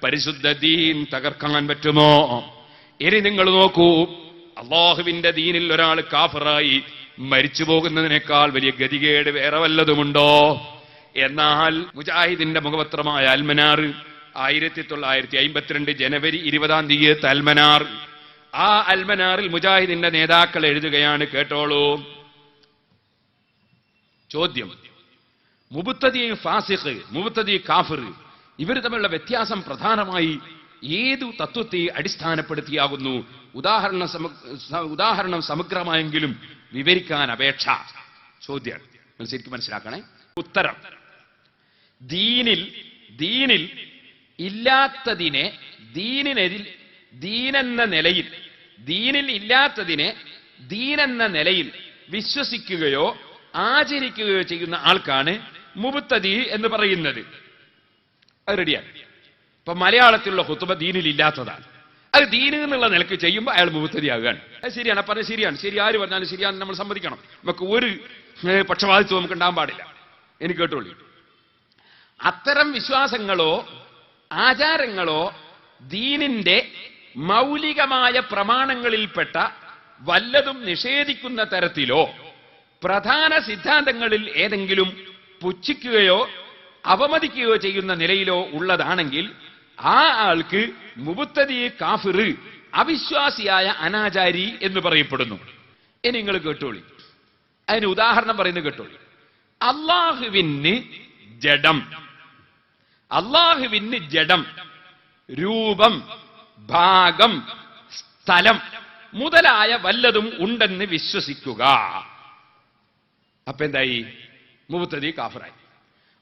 പരിശുദ്ധ ദീൻ തകർക്കാൻ പറ്റുമോ? ഇനി നിങ്ങൾ നോക്കൂ, അള്ളാഹുവിന്റെ ദീനിൽ ഒരാൾ കാഫിറായി മരിച്ചു പോകുന്നതിനേക്കാൾ വലിയ ഗതികേട് വേറെ വല്ലതുമുണ്ടോ? എന്നാൽ മുജാഹിദിന്റെ മുഖപത്രമായ അൽമനാർ 1952 ജനുവരി 20 അൽമനാർ, ആ അൽമനാറിൽ മുജാഹിദിന്റെ നേതാക്കൾ എഴുതുകയാണ്, കേട്ടോളൂ. ചോദ്യം: മുബ്തദി ഫാസിഖ്, മുബ്തദി കാഫിർ, ഇവർ തമ്മിലുള്ള വ്യത്യാസം പ്രധാനമായി ഏതു തത്വത്തെ അടിസ്ഥാനപ്പെടുത്തിയാകുന്നു? ഉദാഹരണം സമഗ്രമായെങ്കിലും വിവരിക്കാൻ അപേക്ഷ. ചോദ്യം ശരിക്കും മനസ്സിലാക്കണേ. ഉത്തരം: ദീനിൽ ഇല്ലാത്തതിനെ ദീനിൽ ഇല്ലാത്തതിനെ ദീനെന്ന നിലയിൽ വിശ്വസിക്കുകയോ ആചരിക്കുകയോ ചെയ്യുന്ന ആൾക്കാണ് മുബ്തദി എന്ന് പറയുന്നത്. അത് റെഡിയാണ്. ഇപ്പൊ മലയാളത്തിലുള്ള ഖുത്ബ ദീനിൽ ഇല്ലാത്തതാണ്. അത് ദീന് എന്നുള്ള നിലക്ക് ചെയ്യുമ്പോൾ അയാൾ മുബ്തദിയാകുകയാണ്. അത് ശരിയാണ്, പറഞ്ഞത് ശരിയാണ്. ശരി, ആര് പറഞ്ഞാലും ശരിയാണെന്ന് നമ്മൾ സമ്മതിക്കണം. നമുക്ക് ഒരു പക്ഷപാതിത്വം നമുക്ക് ഉണ്ടാകാൻ പാടില്ല. എനിക്ക് കേട്ടോളൂ, അത്തരം വിശ്വാസങ്ങളോ ആചാരങ്ങളോ ദീനിന്റെ മൗലികമായ പ്രമാണങ്ങളിൽപ്പെട്ട വല്ലതും നിഷേധിക്കുന്ന തരത്തിലോ പ്രധാന സിദ്ധാന്തങ്ങളിൽ ഏതെങ്കിലും പുച്ഛിക്കുകയോ അവമതിക്കുകയോ ചെയ്യുന്ന നിലയിലോ ഉള്ളതാണെങ്കിൽ ആ ആൾക്ക് മുബ്തദി, കാഫിർ, അവിശ്വാസിയായ അനാചാരി എന്ന് പറയപ്പെടുന്നു. ഇനി നിങ്ങൾ കേട്ടോളി, അതിന് ഉദാഹരണം പറയുന്നത് കേട്ടോളി. അള്ളാഹുവിന് ജഡം, രൂപം, ഭാഗം, സ്ഥലം മുതലായ വല്ലതും ഉണ്ടെന്ന് വിശ്വസിക്കുക. അപ്പൊ എന്തായി? മുബ്തദി, കാഫിറായി.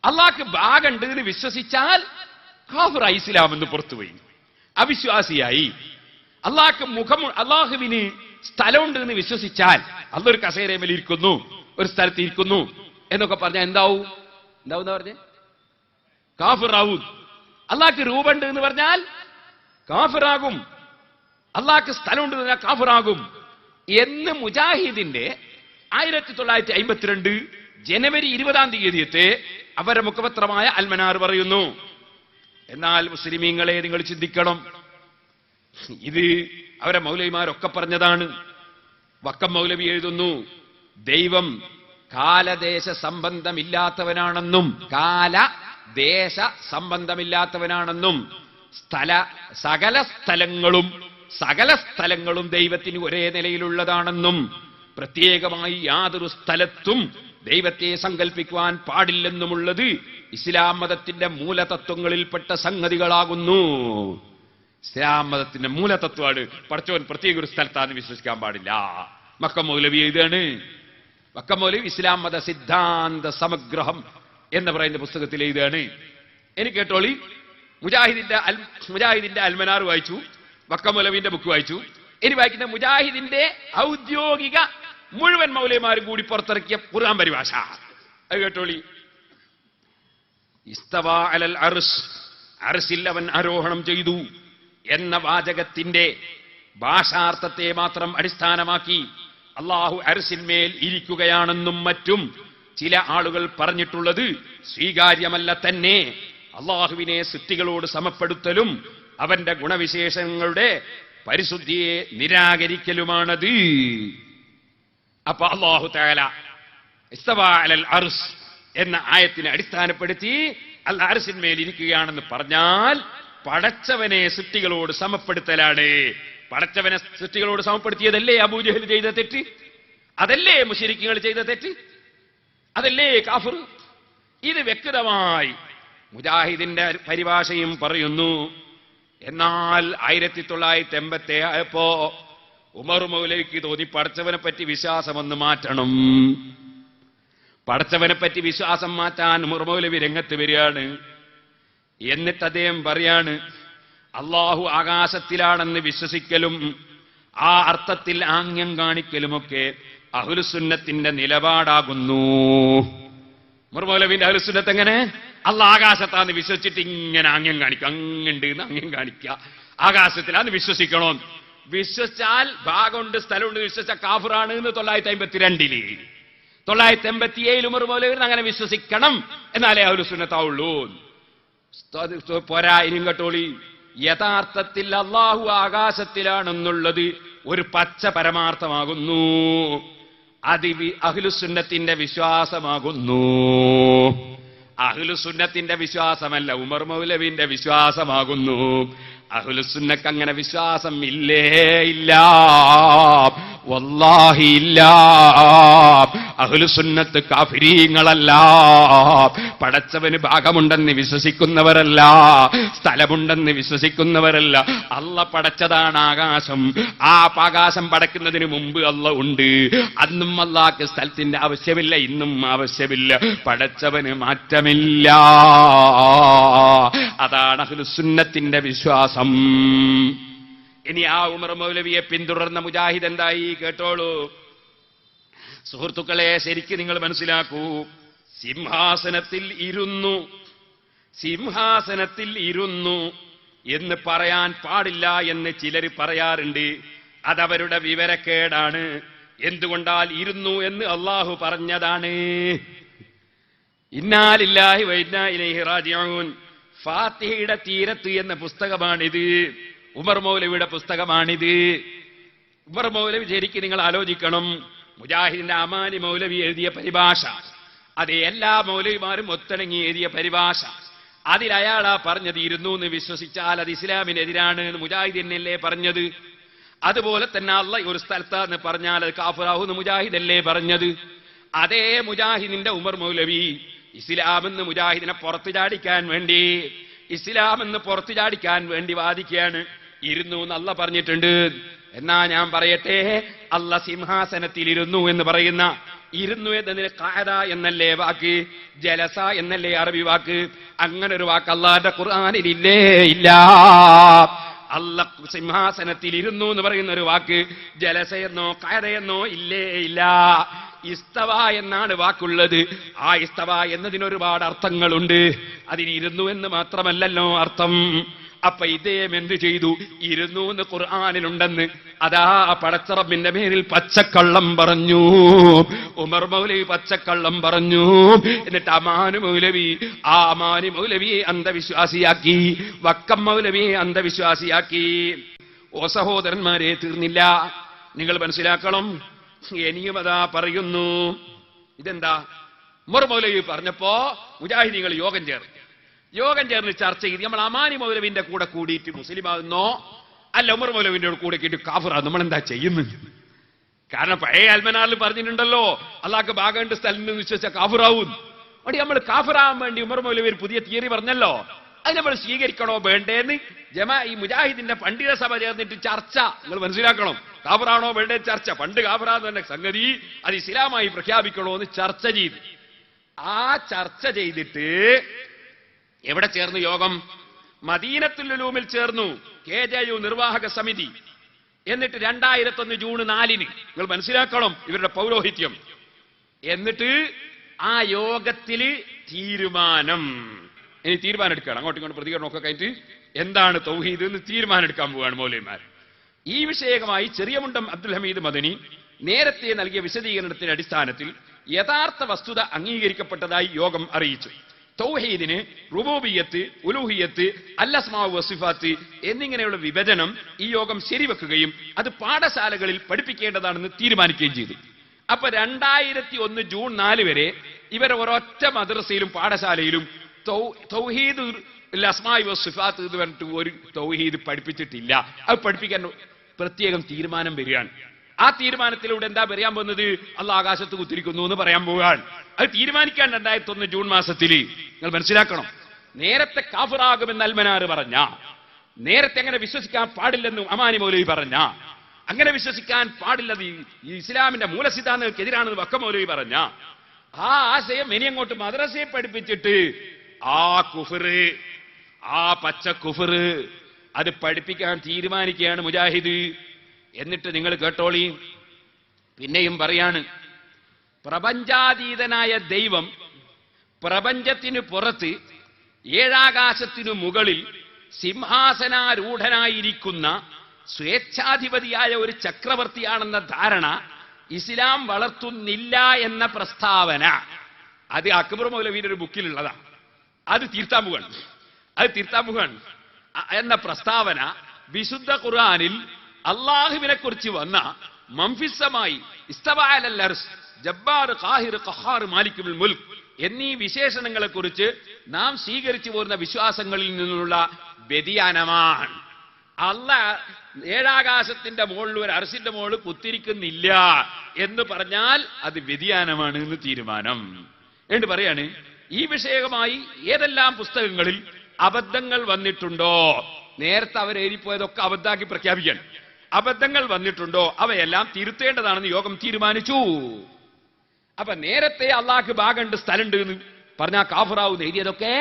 അള്ളാഹ്ക്ക് ഭാഗമുണ്ട് എന്ന് വിശ്വസിച്ചാൽ കാഫിറായി, ഇസ്ലാമെന്ന് പുറത്തുപോയി, അവിശ്വാസിയായി. അള്ളാഹുവിന് സ്ഥലമുണ്ട് എന്ന് വിശ്വസിച്ചാൽ അള്ളൊരു കസേരമേൽ ഇരിക്കുന്നു, ഒരു സ്ഥലത്ത് ഇരിക്കുന്നു എന്നൊക്കെ പറഞ്ഞാൽ എന്താവും പറഞ്ഞേ? കാഫിറാവും. അള്ളാഹ്ക്ക് രൂപമുണ്ട് എന്ന് പറഞ്ഞാൽ കാഫിറാകും. അള്ളാഹ്ക്ക് സ്ഥലമുണ്ട് എന്ന് പറഞ്ഞാൽ കാഫിറാകും എന്ന് മുജാഹിദിന്റെ 1952 ജനുവരി 20 അവരുടെ മുഖപത്രമായ അൽമനാർ പറയുന്നു. എന്നാൽ മുസ്ലിമീങ്ങളെ നിങ്ങൾ ചിന്തിക്കണം, ഇത് അവരെ മൗലവിമാരൊക്കെ പറഞ്ഞതാണ്. വക്കം മൗലവി എഴുതുന്നു, ദൈവം കാലദേശ സംബന്ധമില്ലാത്തവനാണെന്നും സകല സ്ഥലങ്ങളും ദൈവത്തിന് ഒരേ നിലയിലുള്ളതാണെന്നും പ്രത്യേകമായി യാതൊരു സ്ഥലത്തും ദൈവത്തെ സങ്കല്പിക്കുവാൻ പാടില്ലെന്നുമുള്ളത് ഇസ്ലാം മതത്തിന്റെ മൂലതത്വങ്ങളിൽപ്പെട്ട സംഗതികളാകുന്നു. ഇസ്ലാം മതത്തിന്റെ മൂലതത്വമാണ് പടച്ചവൻ പ്രത്യേക ഒരു സ്ഥലത്താന്ന് വിശ്വസിക്കാൻ പാടില്ല. വക്കം മൗലവി എഴുതാണ്. വക്കം മൗലവി ഇസ്ലാം മത സിദ്ധാന്ത സമഗ്രഹം എന്ന് പറയുന്ന പുസ്തകത്തിൽ എഴുതാണ്. എനിക്ക് കേട്ടോളി, മുജാഹിദിന്റെ അൽമനാർ വായിച്ചു, വക്കം മൗലവിന്റെ ബുക്ക് വായിച്ചു. ഇനി വായിക്കുന്ന മുജാഹിദിന്റെ ഔദ്യോഗിക മുഴുവൻ മൗലവിമാരും കൂടി പുറത്തിറക്കിയ ഖുർആൻ പരിഭാഷ. അത് കേട്ടോളി. ഇസ്തവാ അലൽ അർശ്, അർശിൽ അവൻ ആരോഹണം ചെയ്തു എന്ന വാചകത്തിന്റെ ഭാഷാർത്ഥത്തെ മാത്രം അടിസ്ഥാനമാക്കി അള്ളാഹു അർശിന്മേൽ ഇരിക്കുകയാണെന്നും മറ്റും ചില ആളുകൾ പറഞ്ഞിട്ടുള്ളത് സ്വീകാര്യമല്ല തന്നെ. അള്ളാഹുവിനെ സൃഷ്ടികളോട് സമപ്പെടുത്തലും അവന്റെ ഗുണവിശേഷങ്ങളുടെ പരിശുദ്ധിയെ നിരാകരിക്കലുമാണത്. അപ്പൊ അല്ലാഹു തആല ഇസ്തവാ അലൽ അർശ് എന്ന ആയത്തിനെ അടിസ്ഥാനപ്പെടുത്തി അൽ അർശിന്മേൽ ഇരിക്കുകയാണെന്ന് പറഞ്ഞാൽ പടച്ചവനെ സൃഷ്ടികളോട് സമപ്പെടുത്തലാണ്. പടച്ചവനെ സൃഷ്ടികളോട് സമപ്പെടുത്തിയതല്ലേ അബൂജഹൽ ചെയ്ത തെറ്റ്? അതല്ലേ മുശ്രിക്കുകൾ ചെയ്ത തെറ്റ്? അതല്ലേ കാഫിർ? ഇത് വ്യക്തമായി മുജാഹിദിന്റെ പരിഭാഷയും പറയുന്നു. എന്നാൽ 1987 ആയപ്പോ ഉമർ മൗലവിക്ക് തോന്നി പടച്ചവനെ പറ്റി വിശ്വാസമൊന്ന് മാറ്റണം. പടച്ചവനെ പറ്റി വിശ്വാസം മാറ്റാൻ ഉമർ മൗലവി രംഗത്ത് വരികയാണ്. എന്നിട്ട് അദ്ദേഹം പറയാണ്, അള്ളാഹു ആകാശത്തിലാണെന്ന് വിശ്വസിക്കലും ആ അർത്ഥത്തിൽ ആംഗ്യം കാണിക്കലുമൊക്കെ അഹ്ലുസുന്നത്തിന്റെ നിലപാടാകുന്നു. ഉമർ മൗലവിന്റെ അഹ്ലുസുന്നത്ത് എങ്ങനെ? അള്ളാഹ് ആകാശത്താന്ന് വിശ്വസിച്ചിട്ട് ഇങ്ങനെ ആംഗ്യം കാണിക്കുക, അങ്ങുണ്ട് ആംഗ്യം കാണിക്കുക, ആകാശത്തിലാന്ന് വിശ്വസിക്കണോ? വിശ്വസിച്ചാൽ ഭാഗമുണ്ട് സ്ഥലമുണ്ട് വിശ്വസിച്ച കാഫിറാണ് എന്ന് 1952 1987 ഉമർ മൗലവി അങ്ങനെ വിശ്വസിക്കണം, എന്നാലേ അഹ്ലുസുന്നത്താവുള്ളൂ. പോരാ, ഇനിയും കേട്ടോളി. യഥാർത്ഥത്തിൽ അല്ലാഹു ആകാശത്തിലാണെന്നുള്ളത് ഒരു പച്ച പരമാർത്ഥമാകുന്നു. അത് അഹ്ലുസുന്നത്തിന്റെ വിശ്വാസമാകുന്നു. അഹ്ലുസുന്നത്തിന്റെ വിശ്വാസമല്ല, ഉമർ മൗലവിന്റെ വിശ്വാസമാകുന്നു. അഹ്ലുസുന്നക്ക് അങ്ങനെ വിശ്വാസം ഇല്ലേ ഇല്ല, വല്ലാഹി ഇല്ല. അഹ്ലുസുന്നത്ത് കാഫിരീങ്ങളല്ല, പടച്ചവന് ഭാഗമുണ്ടെന്ന് വിശ്വസിക്കുന്നവരല്ല, സ്ഥലമുണ്ടെന്ന് വിശ്വസിക്കുന്നവരല്ല. അള്ള പടച്ചതാണ് ആകാശം. ആ ആകാശം പടക്കുന്നതിന് മുമ്പ് അള്ള ഉണ്ട്. അന്നും അള്ളാഹ്ക്ക് സ്ഥലത്തിന്റെ ആവശ്യമില്ല, ഇന്നും ആവശ്യമില്ല. പടച്ചവന് മാറ്റമില്ല. അതാണ് അഹ്ലുസുന്നത്തിന്റെ വിശ്വാസം. ഇനി ആ ഉമർ മൗലവിയെ പിന്തുടർന്ന മുജാഹിദ് എന്തായി കേട്ടോളൂ സുഹൃത്തുക്കളെ, ശരിക്ക് നിങ്ങൾ മനസ്സിലാക്കൂ. സിംഹാസനത്തിൽ ഇരുന്നു എന്ന് പറയാൻ പാടില്ല എന്ന് ചിലർ പറയാറുണ്ട്. അതവരുടെ വിവരക്കേടാണ്. എന്തുകൊണ്ടാൽ ഇരുന്നു എന്ന് അള്ളാഹു പറഞ്ഞതാണ്. ഇന്നാ ലില്ലാഹി വ ഇന്നാ ഇലൈഹി റാജിഊൻ. ഫാത്തിഹയുടെ തീരത്ത് എന്ന പുസ്തകമാണിത്. ഉമർ മൗലവിയുടെ പുസ്തകമാണിത്. ഉമർ മൗലവി ശരിക്കും നിങ്ങൾ ആലോചിക്കണം. മുജാഹിദിന്റെ അമാനി മൗലവി എഴുതിയ പരിഭാഷ, അത് എല്ലാ മൗലവിമാരും ഒത്തിണങ്ങി എഴുതിയ പരിഭാഷ. അതിൽ അയാളാ പറഞ്ഞത് ഇരുന്നു എന്ന് വിശ്വസിച്ചാൽ അത് ഇസ്ലാമിനെതിരാണ് എന്ന് മുജാഹിദിനല്ലേ പറഞ്ഞത്. അതുപോലെ തന്നെ അള്ളാഹ് ഒരു സ്ഥലത്താന്ന് പറഞ്ഞാൽ അത് കാഫിറാഹുന്ന് മുജാഹിദല്ലേ പറഞ്ഞത്. അതേ മുജാഹിദിന്റെ ഉമർ മൗലവി ഇസ്ലാമെന്ന് മുജാഹിദിനെ പുറത്തു ചാടിക്കാൻ വേണ്ടി വാദിക്കുകയാണ്. ഇരുന്നു എന്ന് അള്ളാഹ് പറഞ്ഞിട്ടുണ്ട്. എന്നാ ഞാൻ പറയട്ടെ, അള്ളാഹ് സിംഹാസനത്തിൽ ഇരുന്നു എന്ന് പറയുന്ന, ഇരുന്നു എന്നതിന് ഖഅദ എന്നല്ലേ വാക്ക്, ജലസ എന്നല്ലേ അറബി വാക്ക്. അങ്ങനെ ഒരു വാക്ക് അള്ളാഹുവിന്റെ ഖുർആനിൽ ഇല്ലേ ഇല്ല. അള്ളാഹ് സിംഹാസനത്തിൽ ഇരുന്നു എന്ന് പറയുന്ന ഒരു വാക്ക് ജലസയെന്നോ ഖഅദയെന്നോ ഇല്ലേ ഇല്ല. ഇസ്തവ എന്നാണ് വാക്കുള്ളത്. ആ ഇസ്തവ എന്നതിനൊരുപാട് അർത്ഥങ്ങളുണ്ട്. അതിനിരുന്നു എന്ന് മാത്രമല്ലല്ലോ അർത്ഥം. അപ്പൊ ഇദ്ദേഹം എന്ത് ചെയ്തു? ഇരുന്നു എന്ന് ഖുർആനിലുണ്ടെന്ന് അതാ പടച്ചറബിന്റെ പേരിൽ പച്ചക്കള്ളം പറഞ്ഞു. ഉമർ മൗലവി പച്ചക്കള്ളം പറഞ്ഞു. എന്നിട്ട് അമാനി മൗലവിയെ അന്ധവിശ്വാസിയാക്കി, വക്കം മൗലവിയെ അന്ധവിശ്വാസിയാക്കി. ഓ സഹോദരന്മാരെ, തീർന്നില്ല. നിങ്ങൾ മനസ്സിലാക്കണം. ഇനിയും അതാ പറയുന്നു. ഇതെന്താ? ഉമർ മൗലവി പറഞ്ഞപ്പോ മുജാഹിദീങ്ങൾ യോഗം ചേർന്ന് ചർച്ച ചെയ്ത് നമ്മൾ അമാനി മൗലവിന്റെ കൂടെ കൂടിയിട്ട് മുസ്ലിം ആകുന്നോ അല്ല ഉമർ മൗലവിന്റെ കൂടെ കൂടിയിട്ട് കാഫിറാ, നമ്മൾ എന്താ ചെയ്യുന്നത്? കാരണം പഴയ അൽമനാറിൽ പറഞ്ഞിട്ടുണ്ടല്ലോ, അള്ളാഹ്ക്ക് ഭാഗമുണ്ട് സ്ഥലം വിശ്വസിച്ച കാഫിറാവും. അവിടെ നമ്മൾ കാഫിറാവാൻ വേണ്ടി ഉമർ മൗലവി ഒരു പുതിയ തിയറി പറഞ്ഞല്ലോ. അത് നമ്മൾ സ്വീകരിക്കണോ വേണ്ടേന്ന് ഈ മുജാഹിദിന്റെ പണ്ഡിത സഭ ചേർന്നിട്ട് ചർച്ച. നിങ്ങൾ മനസ്സിലാക്കണം, കാഫിറാണോ വേണ്ടേ ചർച്ച. പണ്ട് കാഫിറാന്ന് തന്നെ സംഗതി അത് ഇസ്ലാമായി പ്രഖ്യാപിക്കണോ എന്ന് ചർച്ച ചെയ്തു. ആ ചർച്ച ചെയ്തിട്ട് എവിടെ ചേർന്നു യോഗം? മദീനത്തുൽ ഉലൂമിൽ ചേർന്നു, KJU നിർവാഹക സമിതി. എന്നിട്ട് 2001 ജൂൺ 4 നിങ്ങൾ മനസ്സിലാക്കണം ഇവരുടെ പൗരോഹിത്യം. എന്നിട്ട് ആ യോഗത്തില് തീരുമാനം എടുക്കുകയാണ്. അങ്ങോട്ടും ഇങ്ങോട്ടും പ്രതികരണമൊക്കെ കഴിഞ്ഞിട്ട് എന്താണ് തൗഹീദ് എന്ന് തീരുമാനം എടുക്കാൻ പോവുകയാണ് മൗലവിമാർ. ഈ വിഷയമായി ചെറിയമുണ്ടം അബ്ദുൽ ഹമീദ് മദനി നേരത്തെ നൽകിയ വിശദീകരണത്തിന്റെ അടിസ്ഥാനത്തിൽ യഥാർത്ഥ വസ്തുത അംഗീകരിക്കപ്പെട്ടതായി യോഗം അറിയിച്ചു. തൗഹീദിന് റുബൂബിയ്യത്ത്, ഉലൂഹിയ്യത്ത്, അൽ-അസ്മാഉ വസ്സിഫാത്ത് എന്നിങ്ങനെയുള്ള വിഭജനം ഈ യോഗം ശരിവെക്കുകയും അത് പാഠശാലകളിൽ പഠിപ്പിക്കേണ്ടതാണെന്ന് തീരുമാനിക്കുകയും ചെയ്തു. അപ്പൊ 2001 ജൂൺ 4 വരെ ഇവരെ ഒരൊറ്റ മദ്രസയിലും പാഠശാലയിലും തൗഹീദ് അസ്മാഇ വസ്സിഫാത്ത് എന്ന് പറഞ്ഞിട്ട് ഒരു തൗഹീദ് പഠിപ്പിച്ചിട്ടില്ല. അത് പഠിപ്പിക്കാൻ പ്രത്യേകം തീരുമാനം വരികയാണ്. ആ തീരുമാനത്തിലൂടെ എന്താ പറയാൻ പോകുന്നത്? അള്ളാഹ് ആകാശത്ത് കുത്തിരിക്കുന്നു എന്ന് പറയാൻ പോവുകയാണ്. അത് തീരുമാനിക്കാൻ 2001 ജൂൺ മാസത്തിൽ. നിങ്ങൾ മനസ്സിലാക്കണം, നേരത്തെ കാഫിറാകുമെന്ന് അൽമനാർ പറഞ്ഞ, നേരത്തെ അങ്ങനെ വിശ്വസിക്കാൻ പാടില്ലെന്നും അമാനി മൗലവി പറഞ്ഞ, അങ്ങനെ വിശ്വസിക്കാൻ പാടില്ലത് ഈ ഇസ്ലാമിന്റെ മൂലസിദ്ധാന്തങ്ങൾക്കെതിരാണെന്ന് വക്കം മൗലവി പറഞ്ഞ ആ ആശയം ഇനി അങ്ങോട്ട് മദ്രസയെ പഠിപ്പിച്ചിട്ട് ആ കുഫറ്, ആ പച്ച കുഫറ് അത് പഠിപ്പിക്കാൻ തീരുമാനിക്കുകയാണ് മുജാഹിദ്. എന്നിട്ട് നിങ്ങൾ കേട്ടോളി, പിന്നെയും പറയാണ്, പ്രപഞ്ചാതീതനായ ദൈവം പ്രപഞ്ചത്തിനു പുറത്ത് ഏഴാകാശത്തിനു മുകളിൽ സിംഹാസനാരൂഢനായിരിക്കുന്ന സ്വേച്ഛാധിപതിയായ ഒരു ചക്രവർത്തിയാണെന്ന ധാരണ ഇസ്ലാം വളർത്തുന്നില്ല എന്ന പ്രസ്താവന അത് അക്ബർ മൗലവിയുടെ ഒരു ബുക്കിലുള്ളതാണ്. അത് തീർത്താൻ പോവാണ്. അത് തിരുത്താൻ പോവാണ് എന്ന പ്രസ്താവന വിശുദ്ധ ഖുർആനിൽ അള്ളാഹുവിനെ കുറിച്ച് വന്ന മംഫിസമായി ഇസ്തവഅലൽ അർശ് ജബ്ബാർ ഖാഹിർ ഖഹാർ മാലിക്കുൽ മുൽക്ക് എന്നീ വിശേഷണങ്ങളെ കുറിച്ച് നാം സ്വീകരിച്ചു പോരുന്ന വിശ്വാസങ്ങളിൽ നിന്നുള്ള വ്യതിയാനമാണ്. അല്ലാഹ് ഏഴാകാശത്തിന്റെ മുകളിൽ ഒരു അർശിന്റെ മുകളിൽ കുത്തിരിക്കുന്നില്ല എന്ന് പറഞ്ഞാൽ അത് വ്യതിയാനമാണ് എന്ന് തീരുമാനം. എന്നിട്ട് പറയാണ് ഈ വിഷയമായി ഏതെല്ലാം പുസ്തകങ്ങളിൽ അബദ്ധങ്ങൾ വന്നിട്ടുണ്ടോ, നേരത്തെ അവരെഴുതിപ്പോയതൊക്കെ അബദ്ധാക്കി പ്രഖ്യാപിക്കാൻ, അബദ്ധങ്ങൾ വന്നിട്ടുണ്ടോ അവയെല്ലാം തിരുത്തേണ്ടതാണെന്ന് യോഗം തീരുമാനിച്ചു. അപ്പൊ നേരത്തെ അള്ളാഹ്ക്ക് ഭാഗമുണ്ട് സ്ഥലമുണ്ട് എന്ന് പറഞ്ഞാൽ കാഫിറാവുന്ന എഴുതിയതൊക്കെ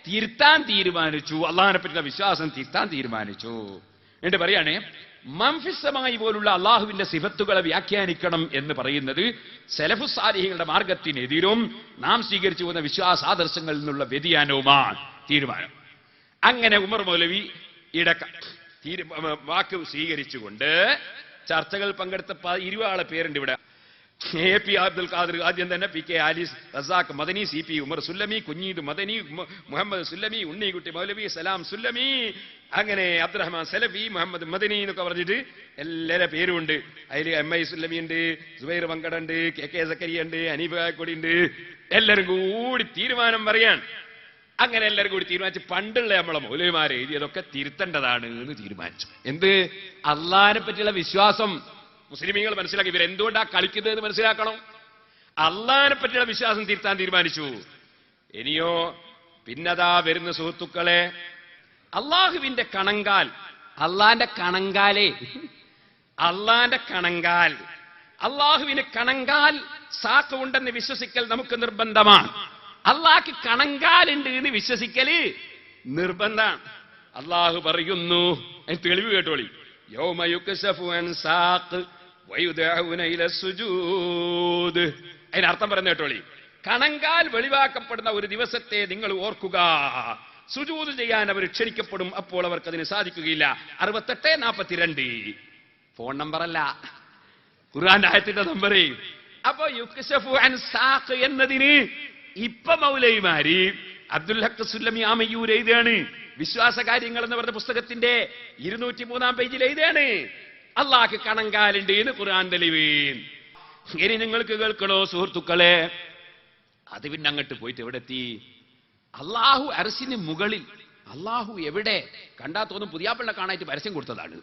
തിരുത്താൻ തീരുമാനിച്ചു. അള്ളാഹിനെ പറ്റിയുള്ള വിശ്വാസം തിരുത്താൻ തീരുമാനിച്ചു. എന്നിട്ട് പറയാണ് മംഫിസമായി പോലുള്ള അള്ളാഹുവിന്റെ സിഫത്തുകളെ വ്യാഖ്യാനിക്കണം എന്ന് പറയുന്നത് സലഫു സാലിഹീങ്ങളുടെ മാർഗത്തിനെതിരും നാം സ്വീകരിച്ചു പോകുന്ന വിശ്വാസാദർശങ്ങളിൽ നിന്നുള്ള വ്യതിയാനവുമാണ് തീരുമാനം. അങ്ങനെ ഉമർ മൗലവി വാക്ക് സ്വീകരിച്ചുകൊണ്ട് ചർച്ചകൾ പങ്കെടുത്ത 20 ആളെ പേരുണ്ട് ഇവിടെ. AP അബ്ദുൽ ഖാദർ, ആദ്യം തന്നെ PK ആലിസ്, റസാഖ് മദനി, CP ഉമർ സുല്ലമി, കുഞ്ഞീദ് മദനി, മുഹമ്മദ് സുല്ലമി, ഉണ്ണിക്കുട്ടി മൗലവി, സലാം സുല്ലമി, അങ്ങനെ അബ്ദുറഹ്മാൻ സലഫി, മുഹമ്മദ് മദനി എന്നൊക്കെ പറഞ്ഞിട്ട് എല്ലാവരുടെ പേരുമുണ്ട്. അതിൽ MI സുല്ലമി ഉണ്ട്, സുബൈർ മങ്കട ഉണ്ട്, KK സക്കരിയ ഉണ്ട്, അനീഫ് കായക്കൊടി ഉണ്ട്. എല്ലാവരും കൂടി തീരുമാനം പറയാൻ. അങ്ങനെ എല്ലാവരും കൂടി തീരുമാനിച്ച് പണ്ടുള്ള നമ്മളെ മൗലവിമാരെ എഴുതിയതൊക്കെ തിരുത്തേണ്ടതാണ് എന്ന് തീരുമാനിച്ചു. എന്ത്? അള്ളാഹിനെ പറ്റിയുള്ള വിശ്വാസം മുസ്ലിമീങ്ങൾ മനസ്സിലാക്കി. ഇവരെന്തുകൊണ്ടാ കളിക്കുന്നതെന്ന് മനസ്സിലാക്കണം. അള്ളാഹിനെ പറ്റിയുള്ള വിശ്വാസം തിരുത്താൻ തീരുമാനിച്ചു. ഇനിയോ പിന്നതാ വരുന്ന സുഹൃത്തുക്കളെ, അള്ളാഹുവിന്റെ കണങ്കാൽ, അള്ളാന്റെ കണങ്കാലേ, അള്ളാന്റെ കണങ്കാൽ, അള്ളാഹുവിന് കണങ്കാൽ സാക്ക് ഉണ്ടെന്ന് വിശ്വസിക്കൽ നമുക്ക് നിർബന്ധമാണ്. അള്ളാഹ്ക്ക് കണങ്കാലുണ്ട് എന്ന് വിശ്വസിക്കല് നിർബന്ധമാണ്. അള്ളാഹു പറയുന്നു, അതിന് തെളിവ് കേട്ടോളി, യൗമ യുക്സഫു അൻ സാഖ് വയുദഊന ഇല സുജൂദ്. അതിനർത്ഥം പറഞ്ഞു കേട്ടോളി, കണങ്കാൽ വെളിവാക്കപ്പെടുന്ന ഒരു ദിവസത്തെ നിങ്ങൾ ഓർക്കുക, സുജൂദ് ചെയ്യാൻ അവർ ക്ഷണിക്കപ്പെടും, അപ്പോൾ അവർക്ക് അതിന് സാധിക്കുകയില്ല. 6842 ഫോൺ നമ്പറല്ല, ഖുർആന്റെ ആയത്തിന്റെ നമ്പറേ. അപ്പൊ യുക്സഫു അൻ സാഖ് എന്നതിന് ഇപ്പൊ മൗലവിമാര് അബ്ദുൽ ഹഖ് സുല്ലമി ആമയ്യൂർ എഴുതാണ്, വിശ്വാസ കാര്യങ്ങൾ എന്ന് പറഞ്ഞ പുസ്തകത്തിന്റെ 203 പേജിൽ എഴുതാണ് അള്ളാഹ്ക്ക് കണങ്കാലുണ്ട് എന്ന് ഖുർആൻ തെളിവ്. ഇനി നിങ്ങൾക്ക് കേൾക്കണോ സുഹൃത്തുക്കളെ? അത് പിന്നെ അങ്ങോട്ട് പോയിട്ട് എവിടെ എത്തി? അള്ളാഹു അർശിന് മുകളിൽ. അള്ളാഹു എവിടെ? കണ്ടാ തോന്നും പുതിയാപ്പിള്ള കാണായിട്ട് പരസ്യം കൊടുത്തതാണ്.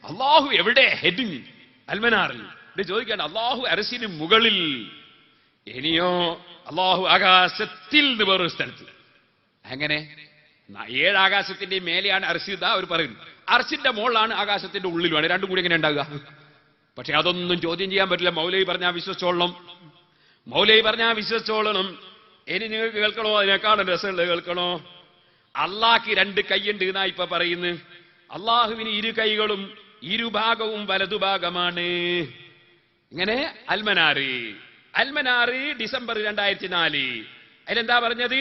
അള്ളാഹു എവിടെ? ഹെഡിങ് അൽമനാറിൽ ചോദിക്കാണ്. അള്ളാഹു അർശിന് മുകളിൽ. ഇനിയോ അള്ളാഹു ആകാശത്തിൽ നിന്ന് വേറൊരു സ്ഥലത്ത്. അങ്ങനെ 7 ആകാശത്തിന്റെ മേലെയാണ് അർശ്. ഇതാ അവർ പറയുന്നു അർശിന്റെ മുകളിലാണ്, ആകാശത്തിന്റെ ഉള്ളിലുമാണ്. രണ്ടും കൂടി എങ്ങനെ ഉണ്ടാകുക? പക്ഷെ അതൊന്നും ചോദ്യം ചെയ്യാൻ പറ്റില്ല. മൗലവി പറഞ്ഞാൽ വിശ്വസിച്ചോളണം, മൗലവി പറഞ്ഞാൽ വിശ്വസിച്ചോളണം. ഇനി നിങ്ങൾക്ക് കേൾക്കണോ? അതിനേക്കാളും രസമുള്ളത് കേൾക്കണോ? അള്ളാഹ്ക്ക് 2 കൈയുണ്ട് എന്നാ ഇപ്പൊ പറയുന്നു. അള്ളാഹുവിന് 2 കൈകളും 2 ഭാഗവും വലതുഭാഗമാണ്. ഇങ്ങനെ അൽമനാറ് ഡിസംബർ 2004 അതിലെന്താ പറഞ്ഞത്?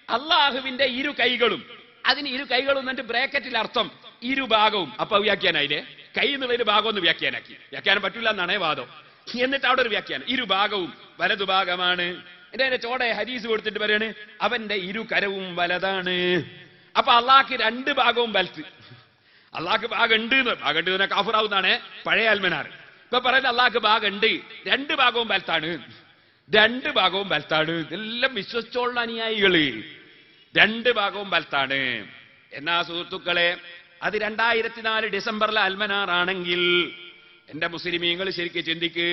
അള്ളാഹുവിന്റെ 2 കൈകളും, അതിന് 2 കൈകളും എന്നിട്ട് ബ്രാക്കറ്റിൽ അർത്ഥം 2 ഭാഗവും. അപ്പൊ വ്യാഖ്യാനായില്ലേ? കൈ എന്നുള്ളൊരു ഭാഗം ഒന്ന് വ്യാഖ്യാനാക്കി. വ്യാഖ്യാനം പറ്റില്ല എന്നാണേ വാദം. എന്നിട്ട് അവിടെ ഒരു വ്യാഖ്യാനം 2 ഭാഗവും വലതുഭാഗമാണ്. എന്റെ ചോടെ ഹദീസ് കൊടുത്തിട്ട് പറയാണ് അവന്റെ 2 കരവും വലതാണ്. അപ്പൊ അള്ളാഹ്ക്ക് 2 ഭാഗവും വലത്ത്. അള്ളാഹ്ക്ക് ഭാഗമുണ്ട് എന്ന് കാഫിറാവുന്നതാണ് പഴയ അൽമനാറ്. ഇപ്പൊ പറയുന്നത് അള്ളാഹ്ക്ക് ഭാഗമുണ്ട്, 2 ഭാഗവും വലത്താണ്, 2 ഭാഗവും വലത്താണ്. ഇതെല്ലാം വിശ്വസിച്ചോളുന്ന അനുയായികള്. 2 ഭാഗവും വലത്താണ്. എന്നാ സുഹൃത്തുക്കളെ, അത് 2004 ഡിസംബറിലെ അൽമനാറാണെങ്കിൽ എന്റെ മുസ്ലിമീങ്ങൾ ശരിക്കും ചിന്തിക്ക്.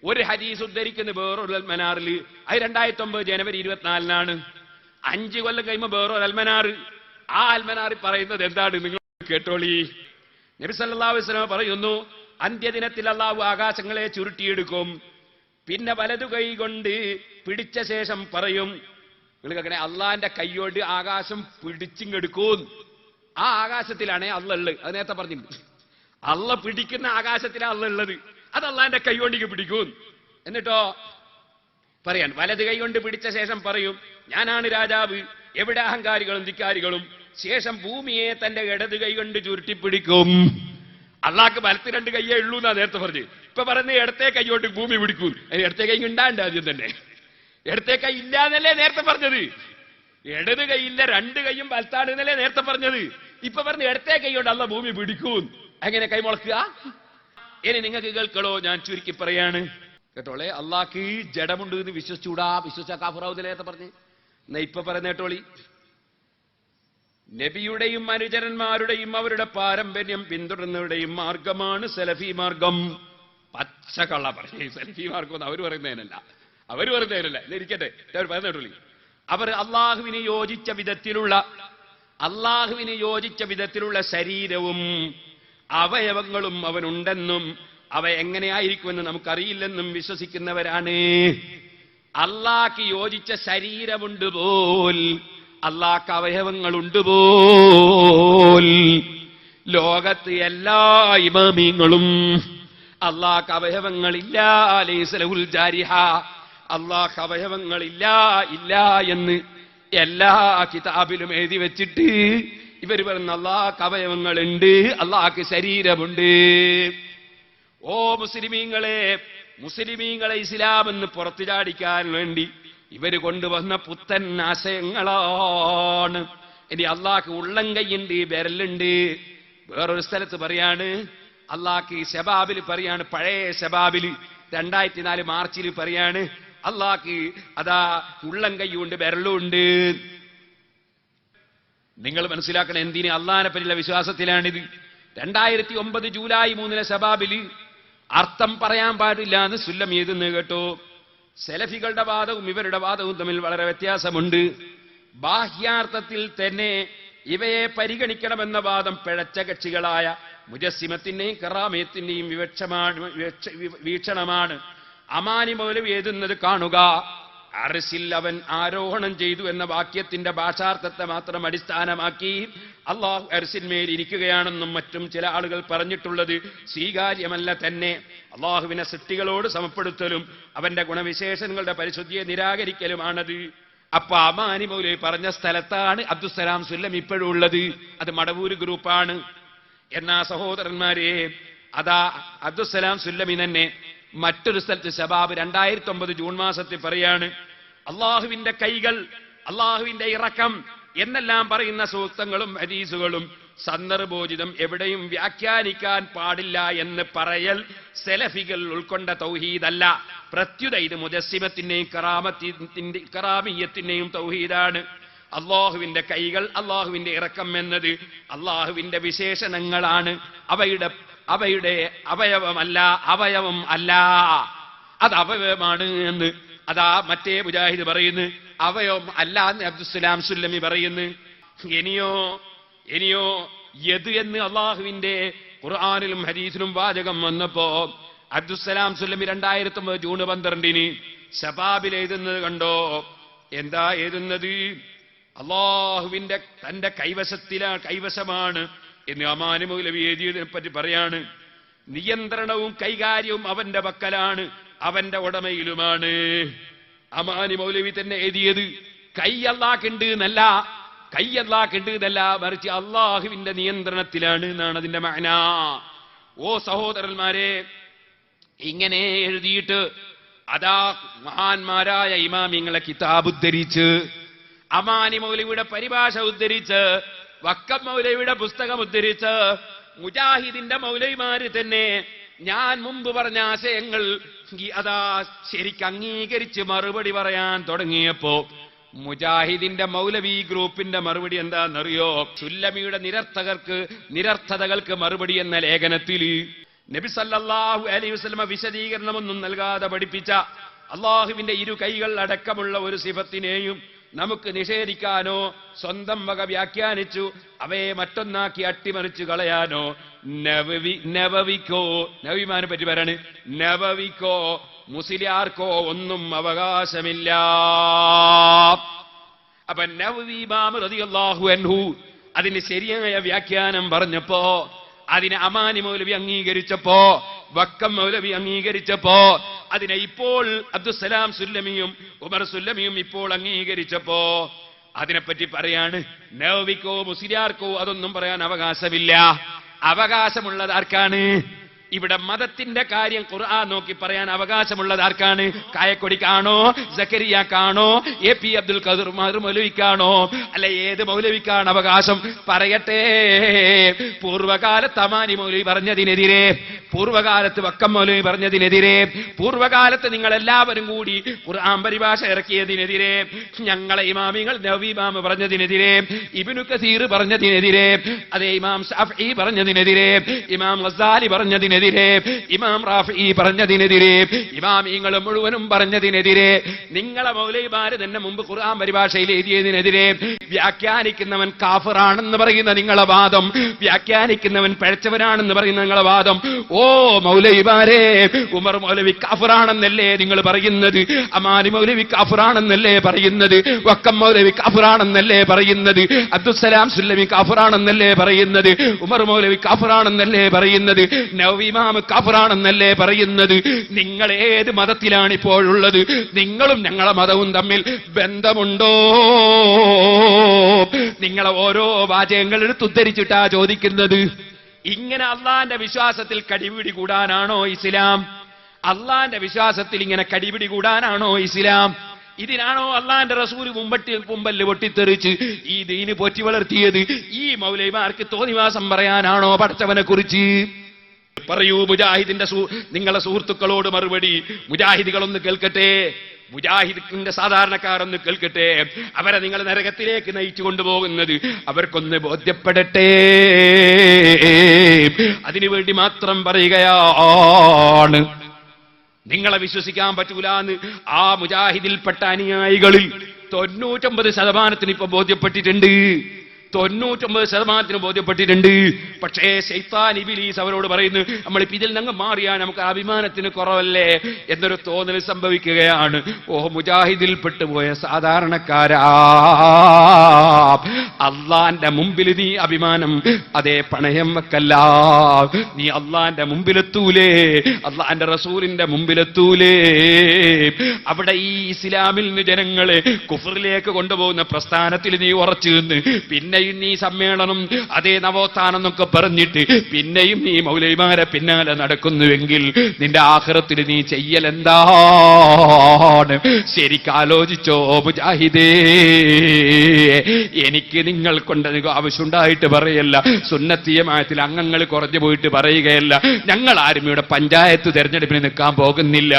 ഒരു ഹദീസ് ഉദ്ധരിക്കുന്ന വേറൊരു അൽമനാറിൽ, അത് 2009 ജനുവരി 24 5 കൊല്ലം കഴിയുമ്പോൾ വേറൊരു അൽമനാറ്. ആ അൽമനാറിൽ പറയുന്നത് എന്താണ്? നിങ്ങൾ കേട്ടോളി. നബി സല്ലല്ലാഹു അലൈഹി വസല്ലം പറയുന്നു, അന്ത്യദിനത്തിൽ അല്ലാഹു ആകാശങ്ങളെ ചുരുട്ടിയെടുക്കും, പിന്നെ വലതു കൈ കൊണ്ട് പിടിച്ച ശേഷം പറയും. നിങ്ങൾക്ക് അള്ളാന്റെ കൈയോട് ആകാശം പിടിച്ചിങ്ങെടുക്കും. ആ ആകാശത്തിലാണ് അള്ള ഉള്ളത്. അത് നേരത്തെ പറഞ്ഞിട്ടുണ്ട്. അള്ള പിടിക്കുന്ന ആകാശത്തിലാണ് അള്ള ഉള്ളത്. അത് അള്ളാന്റെ കൈകൊണ്ടിക്ക് പിടിക്കും. എന്നിട്ടോ പറയാൻ വലത് കൈ കൊണ്ട് പിടിച്ച ശേഷം പറയും, ഞാനാണ് രാജാവ്, എവിടെ അഹങ്കാരികളും ധിക്കാരികളും. ശേഷം ഭൂമിയെ തന്റെ ഇടത് കൈ കൊണ്ട് ചുരുട്ടിപ്പിടിക്കും. അള്ളാഹ്ക്ക് വലത്ത് 2 കൈയേ ഉള്ളൂ എന്നാ നേരത്തെ പറഞ്ഞു. ഇപ്പൊ പറയുന്നത് ഇടത്തെ കൈയോട്ട് ഭൂമി പിടിക്കും. ഇടത്തെ കൈ ഉണ്ടാണ്ട് ആദ്യം തന്നെ. ഇടത്തെ കൈ ഇല്ലാന്നല്ലേ നേരത്തെ പറഞ്ഞത്. ഇടത് കൈയിന്റെ 2 കൈയും വലത്താണ് എന്നല്ലേ നേരത്തെ പറഞ്ഞത്. ഇപ്പൊ പറഞ്ഞ് ഇടത്തെ കൈ കൊണ്ട് അള്ള ഭൂമി പിടിക്കും. എങ്ങനെ കൈ മുളക്കുക? ഇനി നിങ്ങൾക്ക് കേൾക്കണോ? ഞാൻ ചുരുക്കി പറയാണ് കേട്ടോളെ. അള്ളാഹ്ക്ക് ജഡമുണ്ട് എന്ന് വിശ്വസിച്ചൂടാ, വിശ്വസിച്ച കാഫിറാവുന്നല്ലേ നേരത്തെ പറഞ്ഞ്. എന്നാ ഇപ്പൊ പറയുന്ന കേട്ടോളി. നബിയുടെയും അനുചരന്മാരുടെയും അവരുടെ പാരമ്പര്യം പിന്തുടർന്നവരുടെയും മാർഗമാണ് സലഫി മാർഗം. പച്ചക്കള്ള പറയേ സലഫി മാർഗം അവര് പറയുന്നതിനല്ല, ഇരിക്കട്ടെ, അവർ പറയുന്ന കേട്ടോളി. അവർ അള്ളാഹുവിന് യോജിച്ച വിധത്തിലുള്ള ശരീരവും അവയവങ്ങളും അവനുണ്ടെന്നും അവ എങ്ങനെയായിരിക്കുമെന്ന് നമുക്കറിയില്ലെന്നും വിശ്വസിക്കുന്നവരാണ്. അള്ളാഹ്ക്ക് യോജിച്ച ശരീരമുണ്ട് പോൽ, അള്ളാഹ്ക്ക് അവയവങ്ങളുണ്ട് പോൽ. ലോകത്ത് എല്ലാ ഇമാമിങ്ങളും അള്ളാഹ്ക്ക് അവയവങ്ങളില്ല, ലൈസ ലഹുൽ ജാരിഹ, അള്ളാഹ് അവയവങ്ങളില്ല എന്ന് എല്ലാ കിതാബിലും എഴുതി വെച്ചിട്ട് ഇവർ പറയുന്ന അള്ളാഹ്ക്ക് അവയവങ്ങളുണ്ട്, അള്ളാഹ്ക്ക് ശരീരമുണ്ട്. ഓ മുസ്ലിമീങ്ങളെ ഇസ്ലാം എന്ന് പുറത്തു ചാടിക്കാൻ വേണ്ടി ഇവര് കൊണ്ടുവന്ന പുത്തൻ ആശയങ്ങളാണ്. ഇനി അള്ളാഹ്ക്ക് ഉള്ളംകൈയുണ്ട്, വിരലുണ്ട്. വേറൊരു സ്ഥലത്ത് പറയാണ് അള്ളാഹ്ക്ക് ശബാബിൽ പറയാണ്, പഴയ ശബാബില് 2004 മാർച്ചിൽ പറയാണ് അള്ളാഹ്ക്ക് അതാ ഉള്ളംകൈയുണ്ട് വിരലുണ്ട്. നിങ്ങൾ മനസ്സിലാക്കണം എന്തിന് അള്ളാഹിനെ പറ്റിയുള്ള വിശ്വാസത്തിലാണിത്. 2009 ജൂലൈ 3 ശബാബില് അർത്ഥം പറയാൻ പാടില്ല എന്ന് സുല്ലം എഴുതുന്നത് കേട്ടോ. സെലഫികളുടെ വാദവും ഇവരുടെ വാദവും തമ്മിൽ വളരെ വ്യത്യാസമുണ്ട്. ബാഹ്യാർത്ഥത്തിൽ തന്നെ ഇവയെ പരിഗണിക്കണമെന്ന വാദം പിഴച്ച കക്ഷികളായ മുജസ്സിമത്തിന്റെയും കറാമത്തിന്റെയും വീക്ഷണമാണ്. അമാനി മൗലവി എഴുതുന്നത് കാണുക. അർശിൽ അവൻ ആരോഹണം ചെയ്തു എന്ന വാക്യത്തിന്റെ ഭാഷാർത്ഥത്തെ മാത്രം അടിസ്ഥാനമാക്കി അള്ളാഹു അർശിന്മേൽ ഇരിക്കുകയാണെന്നും മറ്റും ചില ആളുകൾ പറഞ്ഞിട്ടുള്ളത് സ്വീകാര്യമല്ല തന്നെ. അള്ളാഹുവിനെ സൃഷ്ടികളോട് സമപ്പെടുത്തലും അവന്റെ ഗുണവിശേഷങ്ങളുടെ പരിശുദ്ധിയെ നിരാകരിക്കലുമാണത്. അപ്പൊ അമാനി മൗലവി പറഞ്ഞ സ്ഥലത്താണ് അബ്ദുസ്സലാം സുല്ലം ഇപ്പോഴും ഉള്ളത്. അത് മടവൂര് ഗ്രൂപ്പാണ്. എന്നാ സഹോദരന്മാരെ, അതാ അബ്ദുസ്സലാം സുല്ലമി തന്നെ മറ്റൊരു സ്ഥലത്ത് ശബാബ് 2009 ജൂൺ മാസത്തിൽ പറയാണ് അള്ളാഹുവിന്റെ കൈകൾ, അള്ളാഹുവിന്റെ ഇറക്കം എന്നെല്ലാം പറയുന്ന സൂക്തങ്ങളും ഹദീസുകളും സന്ദർഭോചിതം എവിടെയും വ്യാഖ്യാനിക്കാൻ പാടില്ല എന്ന് പറയൽ സെലഫികൾ ഉൾക്കൊണ്ട തൗഹീദല്ല. പ്രത്യുത ഇത് മുജസ്സിമത്തിന്റെയും കറാമിയത്തിന്റെയും തൗഹീദാണ്. അള്ളാഹുവിന്റെ കൈകൾ, അള്ളാഹുവിന്റെ ഇറക്കം എന്നത് അള്ളാഹുവിന്റെ വിശേഷണങ്ങളാണ്. അവയുടെ അവയവം അല്ല, അത് അവയവമാണ് എന്ന് അതാ മറ്റേ മുജാഹിദ് പറയുന്നു. അവയവം അല്ല എന്ന് അബ്ദുസ്സലാം സുല്ലമി പറയുന്നു. ഇനിയോ യദ് എന്ന് അള്ളാഹുവിന്റെ ഖുർആനിലും ഹദീസിലും വാചകം വന്നപ്പോ അബ്ദുസ്സലാം സുല്ലമി 2009 ജൂൺ 12 ശബാബിൽ എഴുതുന്നത് കണ്ടോ? എന്താ എഴുതുന്നത്? അള്ളാഹുവിന്റെ തന്റെ കൈവശമാണ് എന്ന് അമാനി മൗലവി എഴുതിയതിനെ പറ്റി പറയാണ്. നിയന്ത്രണവും കൈകാര്യവും അവന്റെ പക്കലാണ്, അവന്റെ ഉടമയിലുമാണ്. അമാനി മൗലവി തന്നെ എഴുതിയത് കൈ അല്ലാഹ്ക്കുണ്ട് എന്നല്ല, മറിച്ച് അള്ളാഹുവിന്റെ നിയന്ത്രണത്തിലാണ് എന്നാണ് അതിന്റെ മഅന. ഓ സഹോദരന്മാരെ, ഇങ്ങനെ എഴുതിയിട്ട് അതാ മഹാന്മാരായ ഇമാമിങ്ങളെ കിതാബ് ഉദ്ധരിച്ച്, അമാനി മൗലവിയുടെ പരിഭാഷ ഉദ്ധരിച്ച്, വക്കം മൗലവിയുടെ പുസ്തകം ഉദ്ധരിച്ച്, മുജാഹിദിന്റെ മൗലവിമാര് തന്നെ ഞാൻ മുമ്പ് പറഞ്ഞ ആശയങ്ങൾ അതാ ശരിക്ക് അംഗീകരിച്ച് മറുപടി പറയാൻ തുടങ്ങിയപ്പോ മുജാഹിദിന്റെ മൗലവി ഗ്രൂപ്പിന്റെ മറുപടി എന്താണെന്നറിയോ? സുല്ലമിയുടെ നിരർത്ഥതകൾക്ക് മറുപടി എന്ന ലേഖനത്തിൽ നബി സല്ലല്ലാഹു അലൈഹി വസല്ലമ വിശദീകരണമൊന്നും നൽകാതെ പഠിപ്പിച്ച അള്ളാഹുവിന്റെ 2 കൈകൾ അടക്കമുള്ള ഒരു സിഫത്തിനെയും നമുക്ക് നിഷേധിക്കാനോ സ്വന്തം വക വ്യാഖ്യാനിച്ചു അവയെ മറ്റൊന്നാക്കി അട്ടിമറിച്ചു കളയാനോ നബവിമാനെ പറ്റി പറയാണ്, നബവിക്കോ മുസ്ലിയാർക്കോ ഒന്നും അവകാശമില്ല. അപ്പൊ നബവി ഇമാം റളിയല്ലാഹു അൻഹു അതിന് ശരിയായ വ്യാഖ്യാനം പറഞ്ഞപ്പോ, അതിനെ അമാനി മൗലവി അംഗീകരിച്ചപ്പോ, വക്കം മൗലവി അംഗീകരിച്ചപ്പോ, അതിനെ ഇപ്പോൾ അബ്ദുസ്സലാം സുല്ലമിയും ഉമർ സുല്ലമിയും ഇപ്പോൾ അംഗീകരിച്ചപ്പോ അതിനെപ്പറ്റി പറയാണ് നബവിക്കോ മുസ്ലിയാർക്കോ അതൊന്നും പറയാൻ അവകാശമില്ല. അവകാശമുള്ളത് ആർക്കാണ്? ഇവിടെ മതത്തിന്റെ കാര്യം ഖുർആൻ നോക്കി പറയാൻ അവകാശമുള്ളത് ആർക്കാണ്? കായക്കൊടിക്കാണോ, സക്കരിയാക്കാണോ, AP അബ്ദുൽ ഖാദിർ മൗലവിക്കാണോ? അല്ല, ഏത് മൗലവിക്കാണ് അവകാശം? പറയട്ടെ. പൂർവകാലത്ത് അമാനി മൗലവി പറഞ്ഞതിനെതിരെ, പൂർവകാലത്ത് വക്കം മൗലവി പറഞ്ഞതിനെതിരെ, പൂർവകാലത്ത് നിങ്ങൾ എല്ലാവരും കൂടി ഖുർആൻ പരിഭാഷ ഇറക്കിയതിനെതിരെ, ഞങ്ങളെ ഇമാമിങ്ങൾ നവവി ഇമാം പറഞ്ഞതിനെതിരെ, ഇബ്നു കസീർ പറഞ്ഞതിനെതിരെ, അതേ ഇമാം ശാഫിഈ പറഞ്ഞതിനെതിരെ, ഇമാം ഗസാലി പറഞ്ഞതിനെതിരെ, ഇമാം റാഫിഈ പറഞ്ഞതിനെതിരെ, ഇമാമിങ്ങൾ മുഴുവനും പറഞ്ഞതിനെതിരെ, നിങ്ങളെ മൗലവിമാര് തന്നെ മുമ്പ് ഖുർആൻ പരിഭാഷയിൽ എഴുതിയതിനെതിരെ, വ്യാഖ്യാനിക്കുന്നവൻ കാഫിറാണെന്ന് പറയുന്ന നിങ്ങളെ വാദം, വ്യാഖ്യാനിക്കുന്നവൻ പിഴച്ചവനാണെന്ന് പറയുന്ന നിങ്ങളെ വാദം. ഓ മൗലവിമാരെ, ഉമർ മൗലവി കാഫിറാണെന്നല്ലേ നിങ്ങൾ പറയുന്നത്? അമാനി മൗലവി കാഫിറാണെന്നല്ലേ പറയുന്നത്? വക്കം മൗലവി കാഫിറാണെന്നല്ലേ പറയുന്നത്? അബ്ദുസ്സലാം സുല്ലമി കാഫിറാണെന്നല്ലേ പറയുന്നത്? ഉമർ മൗലവി കാഫിറാണെന്നല്ലേ പറയുന്നത്? നവവി ഇമാം കാഫിറാണെന്നല്ലേ പറയുന്നത്? നിങ്ങൾ ഏത് മതത്തിലാണ് ഇപ്പോഴുള്ളത്? നിങ്ങളും ഞങ്ങളെ മതവും തമ്മിൽ ബന്ധമുണ്ടോ? നിങ്ങളെ ഓരോ വാചകങ്ങൾ എടുത്തുദ്ധരിച്ചിട്ടാ ചോദിക്കുന്നത്. ഇങ്ങനെ അള്ളാന്റെ വിശ്വാസത്തിൽ കടിപിടി കൂടാനാണോ ഇസ്ലാം? അള്ളാന്റെ വിശ്വാസത്തിൽ ഇങ്ങനെ കടിപിടി കൂടാനാണോ ഇസ്ലാം? ഇതിനാണോ അള്ളാന്റെ റസൂല് മുമ്പല്ല് പൊട്ടിത്തെറിച്ച് ഈ ദീന് പോറ്റി വളർത്തിയത്? ഈ മൗലവിമാർക്ക് തോന്നിവാസം പറയാനാണോ പടച്ചവനെ കുറിച്ച്? പറയൂ മുജാഹിദിന്റെ നിങ്ങളെ സുഹൃത്തുക്കളോട് മറുപടി. മുജാഹിദികളൊന്ന് കേൾക്കട്ടെ, മുജാഹിദിന്റെ സാധാരണക്കാരൊന്ന് കേൾക്കട്ടെ. അവരെ നിങ്ങൾ നരകത്തിലേക്ക് നയിച്ചു കൊണ്ടുപോകുന്നത് അവർക്കൊന്ന് ബോധ്യപ്പെടട്ടെ. അതിനുവേണ്ടി മാത്രം പറയുകയാണ്. നിങ്ങളെ വിശ്വസിക്കാൻ പറ്റൂലെന്ന് ആ മുജാഹിദിൽപ്പെട്ട അനുയായികളിൽ 99% ഇപ്പൊ ബോധ്യപ്പെട്ടിട്ടുണ്ട്. 99% ബോധ്യപ്പെട്ടിട്ടുണ്ട്. പക്ഷേ ശൈത്താൻ ഇബ്ലീസ് അവരോട് പറയുന്നു, നമ്മളിപ്പോ ഇതിൽ നിന്ന് മാറിയാൽ നമുക്ക് അഭിമാനത്തിന് കുറവല്ലേ എന്നൊരു തോന്നൽ സംഭവിക്കുകയാണ്. ഓ മുജാഹിദിൽ പെട്ടുപോയ സാധാരണക്കാരാ, അള്ളാന്റെ മുമ്പിൽ നീ അഭിമാനം അതേ പണയം വെക്കല്ല. നീ അള്ളാന്റെ മുമ്പിലെത്തൂലേ, അള്ളാന്റെ റസൂലിന്റെ മുമ്പിലെത്തൂലേ. അവിടെ ഈ ഇസ്ലാമിൽ നിന്ന് ജനങ്ങളെ കുഫറിലേക്ക് കൊണ്ടുപോകുന്ന പ്രസ്ഥാനത്തിൽ നീ ഉറച്ചു നിന്ന് പിന്നെയും നീ സമ്മേളനം അതേ നവോത്ഥാനം എന്നൊക്കെ പറഞ്ഞിട്ട് പിന്നെയും നീ മൗലവിമാരെ പിന്നാലെ നടക്കുന്നുവെങ്കിൽ നിന്റെ ആഖിറത്തിൽ നീ ചെയ്യലെന്താണ്? ശരിക്കാലോചിച്ചോ മുജാഹിദേ. എനിക്ക് നിങ്ങൾ കൊണ്ട് ആവശ്യമുണ്ടായിട്ട് പറയല്ല, സുന്നത്തിയമായത്തിൽ അംഗങ്ങൾ കുറഞ്ഞു പോയിട്ട് പറയുകയല്ല. ഞങ്ങൾ ആരും ഇവിടെ പഞ്ചായത്ത് തെരഞ്ഞെടുപ്പിന് നിൽക്കാൻ പോകുന്നില്ല,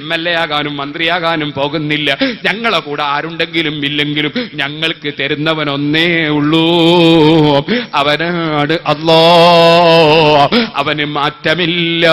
MLA ആകാനും മന്ത്രിയാകാനും പോകുന്നില്ല. ഞങ്ങളെ കൂടെ ആരുണ്ടെങ്കിലും ഇല്ലെങ്കിലും ഞങ്ങൾക്ക് തരുന്നവനൊന്നേ ഉള്ളൂ, അവനാണ് അല്ലാഹ്. അവന് മാറ്റമില്ല.